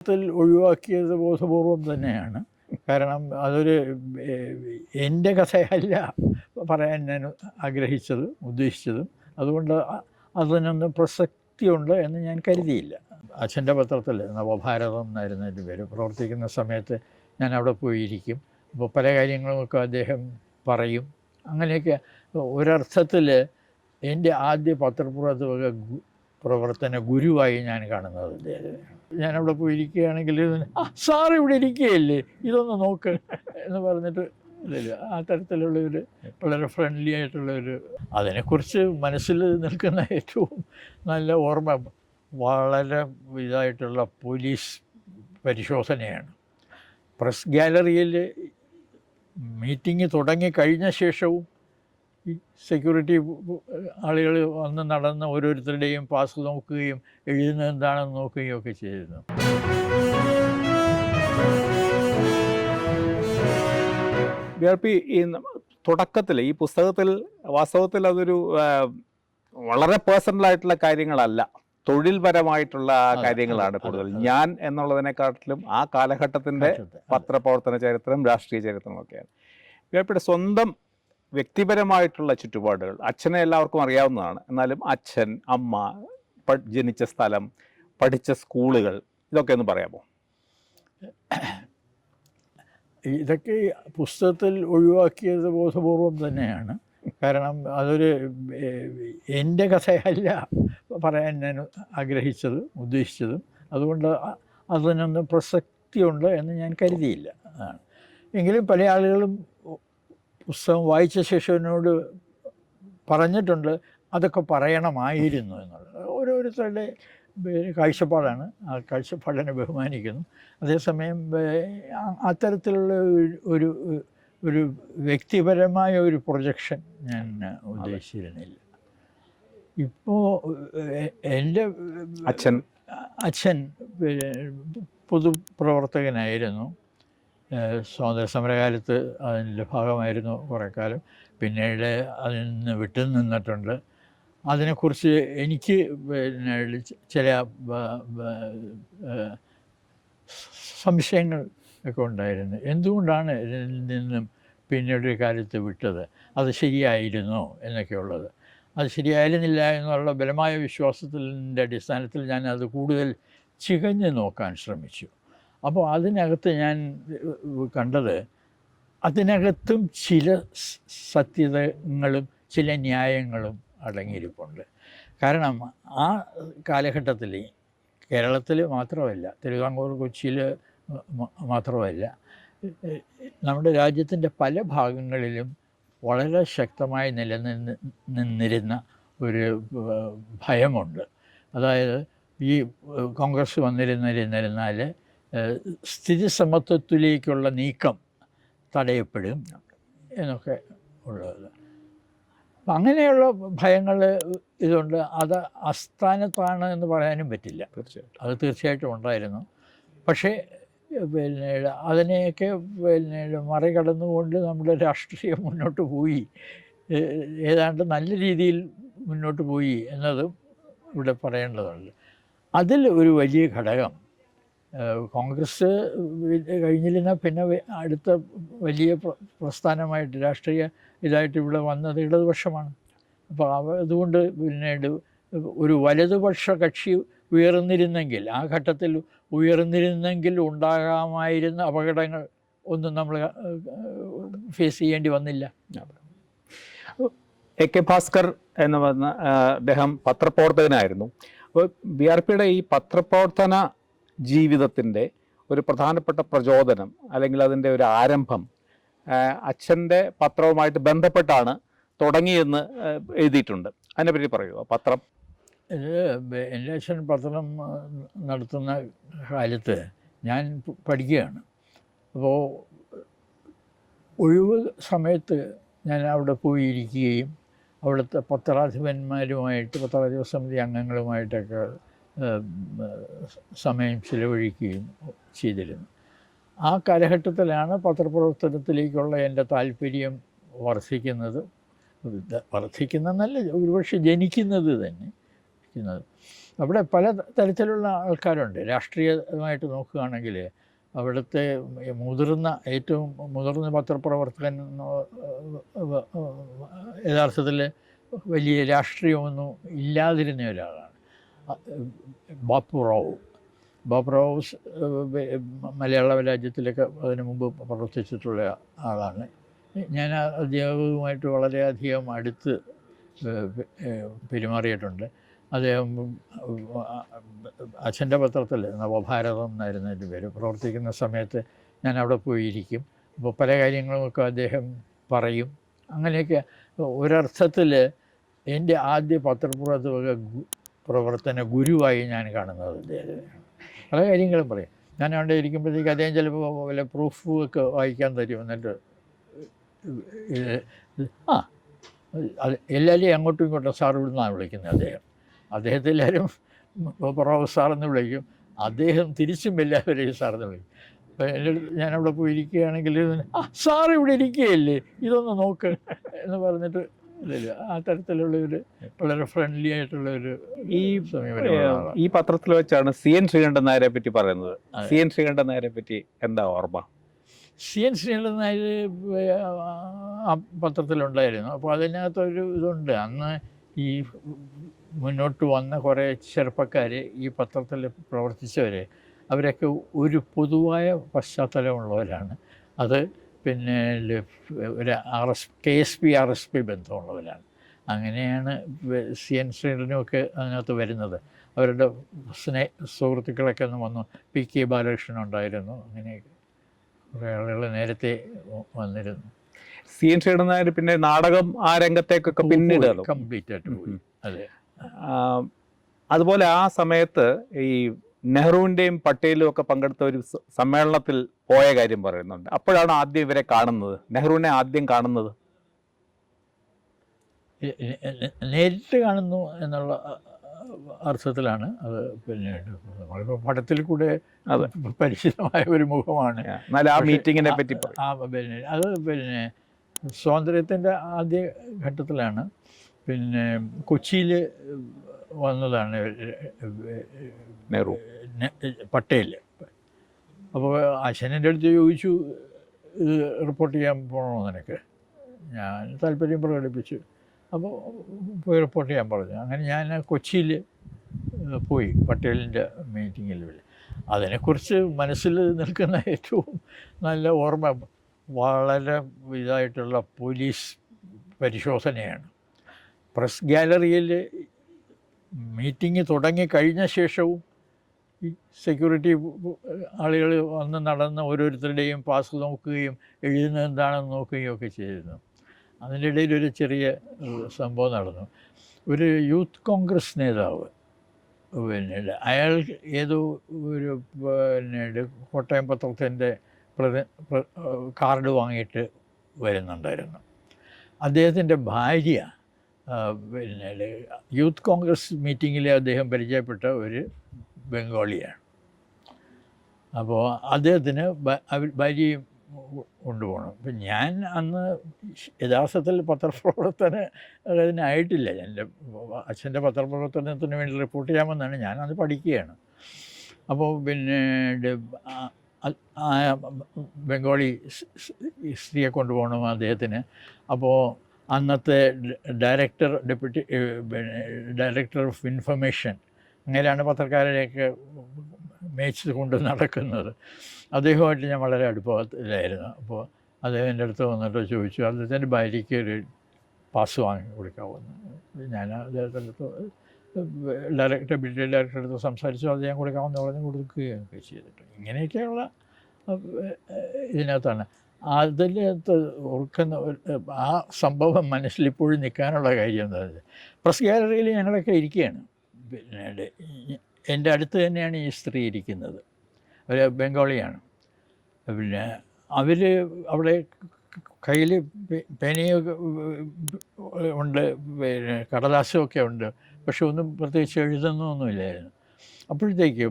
ഒഴിവാക്കിയത് ബോധപൂർവം തന്നെയാണ്. കാരണം അതൊരു എൻ്റെ കഥയല്ല പറയാൻ ഞാൻ ആഗ്രഹിച്ചതും ഉദ്ദേശിച്ചതും. അതുകൊണ്ട് അതിനൊന്നും പ്രസക്തിയുണ്ട് എന്ന് ഞാൻ കരുതിയില്ല. അച്ഛൻ്റെ പത്രത്തിൽ നവഭാരതം എന്നായിരുന്നു എൻ്റെ പേര്. പ്രവർത്തിക്കുന്ന സമയത്ത് ഞാൻ അവിടെ പോയിരിക്കും. അപ്പോൾ പല കാര്യങ്ങളുമൊക്കെ അദ്ദേഹം പറയും. അങ്ങനെയൊക്കെ ഒരർത്ഥത്തിൽ എൻ്റെ ആദ്യ പ്രവർത്തന ഗുരുവായി ഞാൻ കാണുന്നത് അദ്ദേഹമാണ്. ഞാനവിടെ പോയിരിക്കുകയാണെങ്കിൽ സാർ ഇവിടെ ഇരിക്കുകയല്ലേ, ഇതൊന്ന് നോക്ക് എന്ന് പറഞ്ഞിട്ട് ഇല്ല, ആ തരത്തിലുള്ളൊരു വളരെ ഫ്രണ്ട്ലി ആയിട്ടുള്ളൊരു, അതിനെക്കുറിച്ച് മനസ്സിൽ നിൽക്കുന്ന ഏറ്റവും നല്ല ഓർമ്മ വളരെ ഇതായിട്ടുള്ള പോലീസ് പരിശോധനയാണ്. പ്രസ് ഗാലറിയിൽ മീറ്റിംഗ് തുടങ്ങിക്കഴിഞ്ഞ ശേഷവും ഈ സെക്യൂരിറ്റി ആളുകൾ വന്ന് നടന്ന് ഓരോരുത്തരുടെയും പാസ് നോക്കുകയും എഴുതുന്നത് എന്താണെന്ന് നോക്കുകയും ഒക്കെ ചെയ്തിരുന്നു. BRP ഈ തുടക്കത്തിൽ ഈ പുസ്തകത്തിൽ വാസ്തവത്തിൽ അതൊരു വളരെ പേഴ്സണലായിട്ടുള്ള കാര്യങ്ങളല്ല, തൊഴിൽപരമായിട്ടുള്ള കാര്യങ്ങളാണ് കൂടുതൽ. ഞാൻ എന്നുള്ളതിനെക്കാട്ടിലും ആ കാലഘട്ടത്തിൻ്റെ പത്രപ്രവർത്തന ചരിത്രം, രാഷ്ട്രീയ ചരിത്രമൊക്കെയാണ്. BRPയുടെ സ്വന്തം വ്യക്തിപരമായിട്ടുള്ള ചുറ്റുപാടുകൾ അച്ഛനെ എല്ലാവർക്കും അറിയാവുന്നതാണ്. എന്നാലും അച്ഛൻ, അമ്മ, ജനിച്ച സ്ഥലം, പഠിച്ച സ്കൂളുകൾ, ഇതൊക്കെ ഒന്ന് പറയാമോ? ഇതൊക്കെ പുസ്തകത്തിൽ ഒഴിവാക്കിയത് ബോധപൂർവം തന്നെയാണ്. കാരണം അതൊരു എൻ്റെ കഥയല്ല പറയാൻ ഞാൻ ആഗ്രഹിച്ചതും ഉദ്ദേശിച്ചതും. അതുകൊണ്ട് അതിനൊന്നും പ്രസക്തിയുണ്ട് എന്ന് ഞാൻ കരുതിയില്ല. എങ്കിലും പല ആളുകളും പുസ്തകം വായിച്ച ശേഷം എന്നോട് പറഞ്ഞിട്ടുണ്ട് അതൊക്കെ പറയണമായിരുന്നു എന്നുള്ളത്. ഓരോരുത്തരുടെ കാഴ്ചപ്പാടാണ്, ആ കാഴ്ചപ്പാടിനെ ബഹുമാനിക്കുന്നു. അതേസമയം അത്തരത്തിലുള്ള ഒരു ഒരു വ്യക്തിപരമായ ഒരു പ്രൊജക്ഷൻ ഞാൻ ഉദ്ദേശിച്ചിരുന്നില്ല. ഇപ്പോൾ എൻ്റെ അച്ഛൻ പൊതുപ്രവർത്തകനായിരുന്നു. സ്വാതന്ത്ര്യ സമരകാലത്ത് അതിൻ്റെ ഭാഗമായിരുന്നു കുറേ കാലം. പിന്നീട് അതിൽ നിന്ന് വിട്ടു നിന്നിട്ടുണ്ട്. അതിനെക്കുറിച്ച് എനിക്ക് ചില സംശയങ്ങൾ ഒക്കെ ഉണ്ടായിരുന്നു. എന്തുകൊണ്ടാണ് ഇതിൽ നിന്നും പിന്നീട് കാലത്ത് വിട്ടത്, അത് ശരിയായിരുന്നോ എന്നൊക്കെയുള്ളത്. അത് ശരിയായിരുന്നില്ല എന്നുള്ള ബലമായ വിശ്വാസത്തിൻ്റെ അടിസ്ഥാനത്തിൽ ഞാൻ അത് കൂടുതൽ ചികഞ്ഞ് നോക്കാൻ ശ്രമിച്ചു. അപ്പോൾ അതിനകത്ത് ഞാൻ കണ്ടത് അതിനകത്തും ചില സത്യതകളും ചില ന്യായങ്ങളും അടങ്ങിയിരിപ്പുണ്ട്. കാരണം ആ കാലഘട്ടത്തിൽ കേരളത്തിൽ മാത്രമല്ല, തിരുവിതാംകൂർ, കൊച്ചിയിൽ മാത്രമല്ല, നമ്മുടെ രാജ്യത്തിൻ്റെ പല ഭാഗങ്ങളിലും വളരെ ശക്തമായി നിലനിന്നിരുന്ന ഒരു ഭയമുണ്ട്. അതായത് ഈ കോൺഗ്രസ് വന്നിരുന്നാൽ സ്ഥിതി സമത്വത്തിലേക്കുള്ള നീക്കം തടയപ്പെടും എന്നൊക്കെ ഉള്ളത്. അപ്പം അങ്ങനെയുള്ള ഭയങ്ങൾ ഇതുണ്ട്. അത് അസ്ഥാനത്താണ് എന്ന് പറയാനും പറ്റില്ല. അത് തീർച്ചയായിട്ടും ഉണ്ടായിരുന്നു. പക്ഷേ അതിനെയൊക്കെ മറികടന്നുകൊണ്ട് നമ്മുടെ രാഷ്ട്രീയം മുന്നോട്ട് പോയി, ഏതാണ്ട് നല്ല രീതിയിൽ മുന്നോട്ട് പോയി എന്നതും ഇവിടെ പറയേണ്ടതുണ്ട്. അതിൽ ഒരു വലിയ ഘടകം കോൺഗ്രസ് കഴിഞ്ഞിരുന്ന പിന്നെ അടുത്ത വലിയ പ്രസ്ഥാനമായിട്ട് രാഷ്ട്രീയ ഇതായിട്ട് ഇവിടെ വന്നത് ഇടതുപക്ഷമാണ്. അപ്പോൾ അതുകൊണ്ട് പിന്നീട് ഒരു വലതുപക്ഷ കക്ഷി ഉയർന്നിരുന്നെങ്കിൽ, ആ ഘട്ടത്തിൽ ഉയർന്നിരുന്നെങ്കിൽ ഉണ്ടാകാമായിരുന്ന അപകടങ്ങൾ ഒന്നും നമ്മൾ ഫേസ് ചെയ്യേണ്ടി വന്നില്ല. AK ഭാസ്കർ എന്ന് പറഞ്ഞ അദ്ദേഹം പത്രപ്രവർത്തകനായിരുന്നു. അപ്പോൾ BRPയുടെ ഈ പത്രപ്രവർത്തന ജീവിതത്തിൻ്റെ ഒരു പ്രധാനപ്പെട്ട പ്രചോദനം അല്ലെങ്കിൽ അതിൻ്റെ ഒരു ആരംഭം അച്ഛൻ്റെ പത്രവുമായിട്ട് ബന്ധപ്പെട്ടാണ് തുടങ്ങിയെന്ന് എഴുതിയിട്ടുണ്ട്. അതിനെപ്പറ്റി പറയുമോ? പത്രം എൻ്റെ അച്ഛൻ പത്രം നടത്തുന്ന കാലത്ത് ഞാൻ പഠിക്കുകയാണ്. അപ്പോൾ ഒഴിവ് സമയത്ത് ഞാൻ അവിടെ പോയിരിക്കുകയും അവിടുത്തെ പത്രാധിപന്മാരുമായിട്ട്, പത്രാധിപ സമിതി അംഗങ്ങളുമായിട്ടൊക്കെ സമയം ചിലവഴിക്കുകയും ചെയ്തിരുന്നു. ആ കാലഘട്ടത്തിലാണ് പത്രപ്രവർത്തനത്തിലേക്കുള്ള എൻ്റെ താല്പര്യം വർദ്ധിക്കുന്നതെന്നല്ല, ഒരുപക്ഷെ ജനിക്കുന്നത് തന്നെ. അവിടെ പല തരത്തിലുള്ള ആൾക്കാരുണ്ട്. രാഷ്ട്രീയമായിട്ട് നോക്കുകയാണെങ്കിൽ അവിടുത്തെ ഏറ്റവും മുതിർന്ന പത്രപ്രവർത്തകൻ യഥാർത്ഥത്തിൽ വലിയ രാഷ്ട്രീയമൊന്നും ഇല്ലാതിരുന്ന ഒരാളാണ് ബാപ്പുറാവു. ബാപ്പുറാവു മലയാള രാജ്യത്തിലൊക്കെ അതിനു മുമ്പ് പ്രവർത്തിച്ചിട്ടുള്ള ആളാണ്. ഞാൻ അദ്ദേഹവുമായിട്ട് വളരെയധികം അടുത്ത് പെരുമാറിയിട്ടുണ്ട്. അദ്ദേഹം അച്ഛൻ്റെ പത്രത്തിൽ നവഭാരതം എന്നായിരുന്നു എൻ്റെ പേര് പ്രവർത്തിക്കുന്ന സമയത്ത് ഞാൻ അവിടെ പോയിരിക്കും. അപ്പോൾ പല കാര്യങ്ങളുമൊക്കെ അദ്ദേഹം പറയും. അങ്ങനെയൊക്കെ ഒരർത്ഥത്തിൽ എൻ്റെ ആദ്യ പ്രവർത്തന ഗുരുവായി ഞാൻ കാണുന്നത് അദ്ദേഹത്തിനാണ്. പല കാര്യങ്ങളും പറയും. ഞാൻ അവിടെ ഇരിക്കുമ്പോഴത്തേക്ക് അദ്ദേഹം ചിലപ്പോൾ വല്ല പ്രൂഫ് ഒക്കെ വായിക്കാൻ തരും. എന്നിട്ട് അത് എല്ലാവരെയും അങ്ങോട്ടും ഇങ്ങോട്ടും സാർ ഇവിടുന്നാണ് വിളിക്കുന്നത്. അദ്ദേഹത്തെ എല്ലാവരും പ്രൊഫ സാറെന്ന് വിളിക്കും. അദ്ദേഹം തിരിച്ചും എല്ലാവരെയും സാറെന്ന് വിളിക്കും. അപ്പോൾ ഞാനവിടെ പോയി ഇരിക്കുകയാണെങ്കിൽ സാർ ഇവിടെ ഇരിക്കുകയല്ലേ, ഇതൊന്ന് നോക്ക് എന്ന് പറഞ്ഞിട്ട് ആ തരത്തിലുള്ളൊരു വളരെ ഫ്രണ്ട്ലി ആയിട്ടുള്ളൊരു ഈ പത്രത്തിൽ വെച്ചാണ് CN ശ്രീകണ്ഠൻ നായരെ പറ്റി പറയുന്നത്. CN ശ്രീകണ്ഠൻ നായരെ പറ്റി എന്താ ഓർമ്മ? CN ശ്രീകണ്ഠൻ നായർ ആ പത്രത്തിലുണ്ടായിരുന്നു. അപ്പോൾ അതിനകത്തൊരു ഇതുണ്ട്. അന്ന് ഈ മുന്നോട്ട് വന്ന കുറേ ചെറുപ്പക്കാർ ഈ പത്രത്തിൽ പ്രവർത്തിച്ചവർ അവരൊക്കെ ഒരു പൊതുവായ പശ്ചാത്തലമുള്ളവരാണ്. അത് പിന്നെ ഒരു KSP RSP ബന്ധമുള്ളവരാണ്. അങ്ങനെയാണ് CN ശ്രീകണ്ഠനുമൊക്കെ അതിനകത്ത് വരുന്നത്. അവരുടെ സുഹൃത്തുക്കളൊക്കെ ഒന്ന് വന്നു. PK ബാലകൃഷ്ണൻ ഉണ്ടായിരുന്നു. അങ്ങനെയൊക്കെ കുറേ ആളുകൾ നേരത്തെ വന്നിരുന്നു. CN ശ്രീകണ്ഠൻ നായർ പിന്നെ നാടകം ആ രംഗത്തേക്കൊക്കെ പിന്നീട് കംപ്ലീറ്റ് ആയിട്ട് പോയി. അതെ. അതുപോലെ ആ സമയത്ത് ഈ നെഹ്റുവിൻ്റെയും പട്ടേലും ഒക്കെ പങ്കെടുത്ത ഒരു സമ്മേളനത്തിൽ പോയ കാര്യം പറയുന്നുണ്ട്. അപ്പോഴാണ് ആദ്യം ഇവരെ കാണുന്നത്, നെഹ്റുവിനെ ആദ്യം കാണുന്നത്. നേരിട്ട് കാണുന്നു എന്നുള്ള അർത്ഥത്തിലാണ് അത്. പിന്നീട് നമ്മളിപ്പോൾ പടത്തിൽ കൂടെ പരിചിതമായ ഒരു മുഖമാണ്. ആ മീറ്റിങ്ങിനെ പറ്റി പിന്നെ അത് പിന്നെ സ്വാതന്ത്ര്യത്തിൻ്റെ ആദ്യ ഘട്ടത്തിലാണ്. പിന്നെ കൊച്ചിയിൽ വന്നതാണ് നെഹ്റു പട്ടേൽ. അപ്പോൾ അച്ഛനെൻ്റെ അടുത്ത് ചോദിച്ചു, ഇത് റിപ്പോർട്ട് ചെയ്യാൻ പോകണോ നിനക്ക്? ഞാൻ താല്പര്യം പ്രകടിപ്പിച്ചു. അപ്പോൾ പോയി റിപ്പോർട്ട് ചെയ്യാൻ പറഞ്ഞു. അങ്ങനെ ഞാൻ കൊച്ചിയിൽ പോയി പട്ടേലിൻ്റെ മീറ്റിങ്ങിൽ. അതിനെക്കുറിച്ച് മനസ്സിൽ നിൽക്കുന്ന ഏറ്റവും നല്ല ഓർമ്മ വളരെ ഇതായിട്ടുള്ള പോലീസ് പരിശോധനയാണ്. പ്രസ് ഗാലറിയിൽ മീറ്റിംഗ് തുടങ്ങി കഴിഞ്ഞ ശേഷവും ഈ സെക്യൂരിറ്റി ആളുകൾ വന്ന് നടന്ന് ഓരോരുത്തരുടെയും പാസ് നോക്കുകയും എഴുതുന്നത് എന്താണെന്ന് നോക്കുകയും ഒക്കെ ചെയ്തിരുന്നു. അതിൻ്റെ ഇടയിൽ ഒരു ചെറിയ സംഭവം നടന്നു. ഒരു യൂത്ത് കോൺഗ്രസ് നേതാവ് പിന്നീട് അയാൾ ഏതോ ഒരു പിന്നീട് കോട്ടയം പത്രത്തിൻ്റെ കാർഡ് വാങ്ങിയിട്ട് വരുന്നുണ്ടായിരുന്നു. അദ്ദേഹത്തിൻ്റെ ഭാര്യ പിന്നീട് യൂത്ത് കോൺഗ്രസ് മീറ്റിങ്ങിൽ അദ്ദേഹം പരിചയപ്പെട്ട ഒരു ബംഗാളിയാണ്. അപ്പോൾ അദ്ദേഹത്തിന് ഭാര്യയും കൊണ്ടുപോകണം. അപ്പം ഞാൻ അന്ന് യഥാർത്ഥത്തിൽ പത്രപ്രവർത്തനത്തിനായിട്ടില്ല. എൻ്റെ അച്ഛൻ്റെ പത്രപ്രവർത്തനത്തിന് വേണ്ടി റിപ്പോർട്ട് ചെയ്യാമെന്നാണ്. ഞാനത് പഠിക്കുകയാണ്. അപ്പോൾ പിന്നെ ബംഗാളി സ്ത്രീയെ കൊണ്ടുപോകണം അദ്ദേഹത്തിന്. അപ്പോൾ അന്നത്തെ ഡയറക്ടർ ഓഫ് ഇൻഫർമേഷൻ, അങ്ങനെയാണ് പത്രക്കാരെയൊക്കെ മേച്ച് കൊണ്ട് നടക്കുന്നത്. അദ്ദേഹമായിട്ട് ഞാൻ വളരെ അടുപ്പത്തിലായിരുന്നു. അപ്പോൾ അദ്ദേഹം എൻ്റെ അടുത്ത് വന്നിട്ട് ചോദിച്ചു, അദ്ദേഹത്തിൻ്റെ ഭാര്യയ്ക്ക് ഒരു പാസ് വാങ്ങി കൊടുക്കാമെന്ന്. ഞാൻ അദ്ദേഹത്തിൻ്റെ അടുത്ത് ഡെപ്യൂട്ടി ഡയറക്ടറുടെ അടുത്ത് സംസാരിച്ചു. അത് ഞാൻ കൊടുക്കാമെന്ന് പറഞ്ഞ് കൊടുക്കുകയൊക്കെ ചെയ്തിട്ട് ഇങ്ങനെയൊക്കെയുള്ള ഇതിനകത്താണ്. അതിനകത്ത് ഓർക്കുന്ന ആ സംഭവം മനസ്സിലിപ്പോഴും നിൽക്കാനുള്ള കാര്യം എന്താ വെച്ചാൽ, പ്രസ് ഗാലറിയിൽ ഞങ്ങളൊക്കെ ഇരിക്കുകയാണ്. പിന്നീട് എൻ്റെ അടുത്ത് തന്നെയാണ് ഈ സ്ത്രീ ഇരിക്കുന്നത്. അവർ ബംഗാളിയാണ്. പിന്നെ അവർ അവിടെ കയ്യിൽ പേനയൊക്കെ ഉണ്ട്, പിന്നെ കടലാസമൊക്കെ ഉണ്ട്. പക്ഷെ ഒന്നും പ്രത്യേകിച്ച് എഴുതുന്നൊന്നുമില്ലായിരുന്നു. അപ്പോഴത്തേക്ക്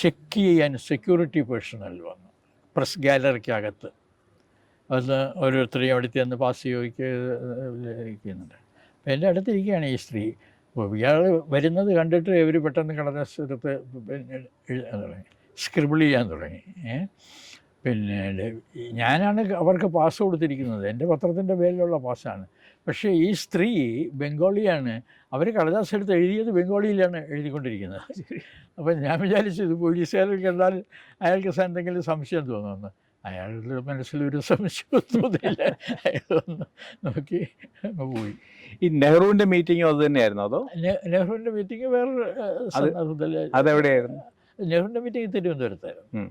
ചെക്ക് ചെയ്യാൻ സെക്യൂരിറ്റി പേഴ്സണൽ വന്നു പ്രസ് ഗാലറിക്കകത്ത്. അത് ഓരോരുത്തരെയും അവിടുത്തെ ഒന്ന് പാസ് ചോദിക്കുന്നുണ്ട്. അപ്പം എൻ്റെ അടുത്തിരിക്കുകയാണ് ഈ സ്ത്രീ. അപ്പോൾ ഇയാൾ വരുന്നത് കണ്ടിട്ട് ഇവർ പെട്ടെന്ന് കടലാസ് എടുത്ത് പിന്നെ എഴുതാൻ തുടങ്ങി, സ്ക്രിബിൾ ചെയ്യാൻ തുടങ്ങി. പിന്നെ ഞാനാണ് അവർക്ക് പാസ് കൊടുത്തിരിക്കുന്നത്, എൻ്റെ പത്രത്തിൻ്റെ പേരിലുള്ള പാസ്സാണ്. പക്ഷേ ഈ സ്ത്രീ ബംഗാളിയാണ്, അവർ കടലാസ് എടുത്ത് എഴുതിയത് ബംഗാളിയിലാണ് എഴുതിക്കൊണ്ടിരിക്കുന്നത്. അപ്പം ഞാൻ വിചാരിച്ചു ഇത് പോലീസുകാരിൽ കണ്ടാൽ അയാൾക്ക് എന്തെങ്കിലും സംശയം തോന്നുമെന്ന്. അയാളുടെ മനസ്സിലൊരു സംശയവും തോന്നിയില്ല. അയാൾ വന്ന് നോക്കി അങ്ങ് പോയി. ഈ നെഹ്റുവിൻ്റെ മീറ്റിങ്ങും അത് തന്നെയായിരുന്നു അതോ? നെഹ്റുവിൻ്റെ മീറ്റിംഗ് വേറൊരു സന്ദർഭത്തിൽ. അതെവിടെയായിരുന്നു? നെഹ്റുവിൻ്റെ മീറ്റിംഗ് തിരുവനന്തപുരത്തായിരുന്നു.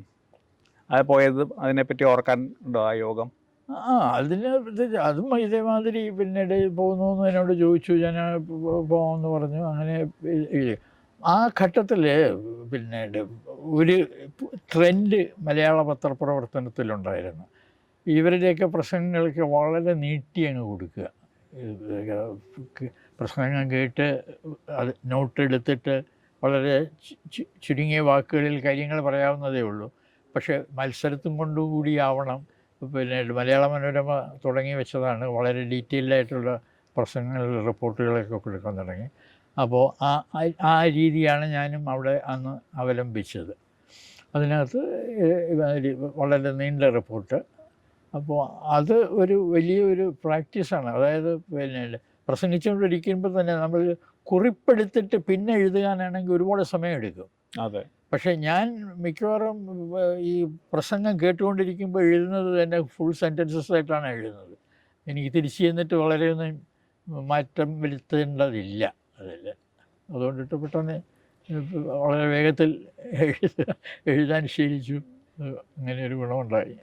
അത് പോയത് അതിനെപ്പറ്റി ഓർക്കാൻ ഉണ്ടോ ആ യോഗം? അതും ഇതേമാതിരി പിന്നീട് പോകുന്നു എന്ന് എന്നോട് ചോദിച്ചു, ഞാൻ പോകാമെന്ന് പറഞ്ഞു. അങ്ങനെ ആ ഘട്ടത്തിൽ പിന്നീട് ഒരു ട്രെൻഡ് മലയാള പത്രപ്രവർത്തനത്തിലുണ്ടായിരുന്നു. ഇവരുടെയൊക്കെ പ്രസംഗങ്ങൾക്ക് വളരെ നീട്ടി അങ്ങ് കൊടുക്കുക. പ്രസംഗം കേട്ട് അത് നോട്ട് എടുത്തിട്ട് വളരെ ചുരുങ്ങിയ വാക്കുകളിൽ കാര്യങ്ങൾ പറയാവുന്നതേ ഉള്ളൂ. പക്ഷേ മത്സരത്തും കൊണ്ടുകൂടി ആവണം. പിന്നെ മലയാള മനോരമ തുടങ്ങി വെച്ചതാണ്, വളരെ ഡീറ്റെയിൽഡായിട്ടുള്ള പ്രസംഗങ്ങൾ റിപ്പോർട്ടുകളൊക്കെ കൊടുക്കാൻ തുടങ്ങി. അപ്പോൾ ആ രീതിയാണ് ഞാനും അവിടെ അന്ന് അവലംബിച്ചത്. അതിനകത്ത് വളരെ നീണ്ട റിപ്പോർട്ട്. അപ്പോൾ അത് ഒരു വലിയൊരു പ്രാക്ടീസാണ്. അതായത് പിന്നെ പ്രസംഗിച്ചുകൊണ്ടിരിക്കുമ്പോൾ തന്നെ നമ്മൾ കുറിപ്പെടുത്തിട്ട് പിന്നെ എഴുതാനാണെങ്കിൽ ഒരുപാട് സമയം എടുക്കും. അതെ. പക്ഷേ ഞാൻ മിക്കവാറും ഈ പ്രസംഗം കേട്ടുകൊണ്ടിരിക്കുമ്പോൾ എഴുതുന്നത് തന്നെ ഫുൾ സെൻറ്റൻസസ് ആയിട്ടാണ് എഴുതുന്നത്. എനിക്ക് തിരിച്ച് ചെന്നിട്ട് വളരെയൊന്നും മാറ്റം വരുത്തേണ്ടതില്ല അതിൽ. അതുകൊണ്ടിട്ട് പെട്ടെന്ന് വളരെ വേഗത്തിൽ എഴുതാൻ ശീലിച്ചു. അങ്ങനെ ഒരു ഗുണമുണ്ടായി.